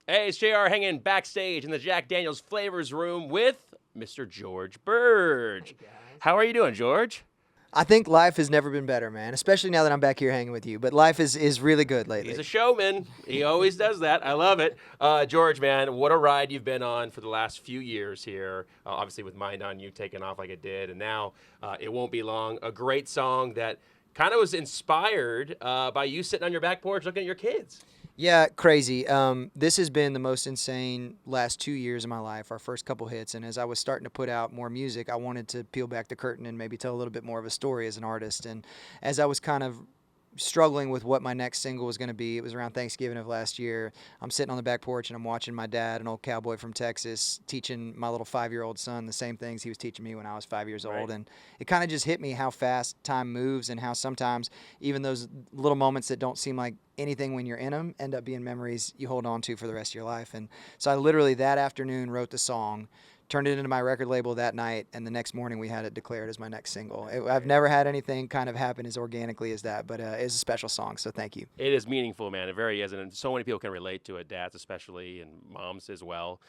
Hey, it's JR hanging backstage in the Jack Daniels Flavors room with Mr. George Birge. Hey, guys. How are you doing, George? I think life has never been better, man, especially now that I'm back here hanging with you. But life is really good lately. He's a showman. He always does that. I love it. George, man, what a ride you've been on for the last few years here. Obviously, with Mind on You taking off like it did, and now It Won't Be Long, a great song that kind of was inspired by you sitting on your back porch looking at your kids. Yeah, crazy. This has been the most insane last 2 years of my life, our first couple hits. And as I was starting to put out more music, I wanted to peel back the curtain and maybe tell a little bit more of a story as an artist. And as I was kind of struggling with what my next single was going to be, it was around Thanksgiving of last year. I'm sitting on the back porch and I'm watching my dad, an old cowboy from Texas, teaching my little 5-year-old son the same things he was teaching me when I was 5 years old. And it kind of just hit me how fast time moves and how sometimes even those little moments that don't seem like anything when you're in them end up being memories you hold on to for the rest of your life. And so I literally that afternoon wrote the song, turned it into my record label that night, and the next morning we had it declared as my next single. I've never had anything kind of happen as organically as that, but it's a special song, so thank you. It is meaningful, man. It very is, and so many people can relate to it, dads especially, and moms as well.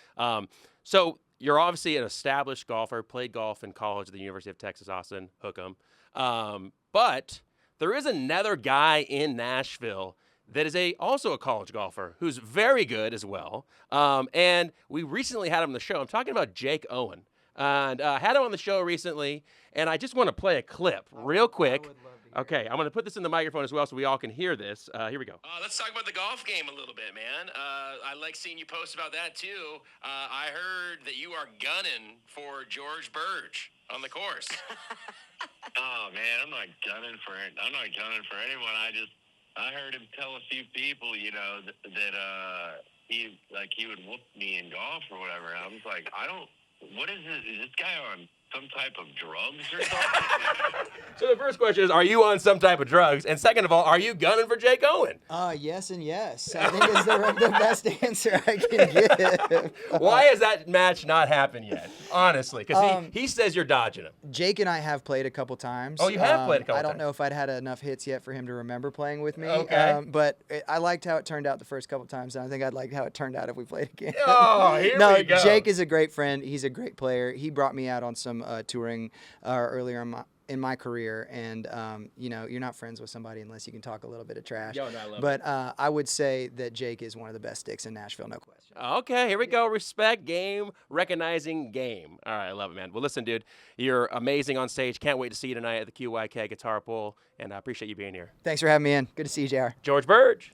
So you're obviously an established golfer, played golf in college at the University of Texas, Austin, hook 'em. But there is another guy in Nashville that is also a college golfer who's very good as well. And we recently had him on the show. I'm talking about Jake Owen. And had him on the show recently, and I just want to play a clip real quick. Okay, I'm going to put this in the microphone as well so we all can hear this. Here we go. Let's talk about the golf game a little bit, man. I like seeing you post about that, too. I heard that you are gunning for George Birge on the course. Oh, man, I'm not gunning for anyone. I heard him tell a few people, that he would whoop me in golf or whatever. And I was like, what is this? Is this guy on some type of drugs or something? So the first question is, are you on some type of drugs? And second of all, are you gunning for Jake Owen? Yes and yes. I think it's the best answer I can give. Why has that match not happened yet? Honestly, because he says you're dodging him. Jake and I have played a couple times. Oh, you have played a couple I times. don't know if I'd had enough hits yet for him to remember playing with me. Okay. But I liked how it turned out the first couple times, and I think I'd like how it turned out if we played again. Oh, here we go. Jake is a great friend. He's a great player. He brought me out on some touring earlier in my career, and you're not friends with somebody unless you can talk a little bit of trash. Yo, no, I love but I would say that Jake is one of the best sticks in Nashville, no question. Okay, here we go. Respect, game, recognizing game. All right, I love it, man. Well, listen, dude, you're amazing on stage. Can't wait to see you tonight at the QYK Guitar Pull, and I appreciate you being here. Thanks for having me in. Good to see you, JR. George Birge.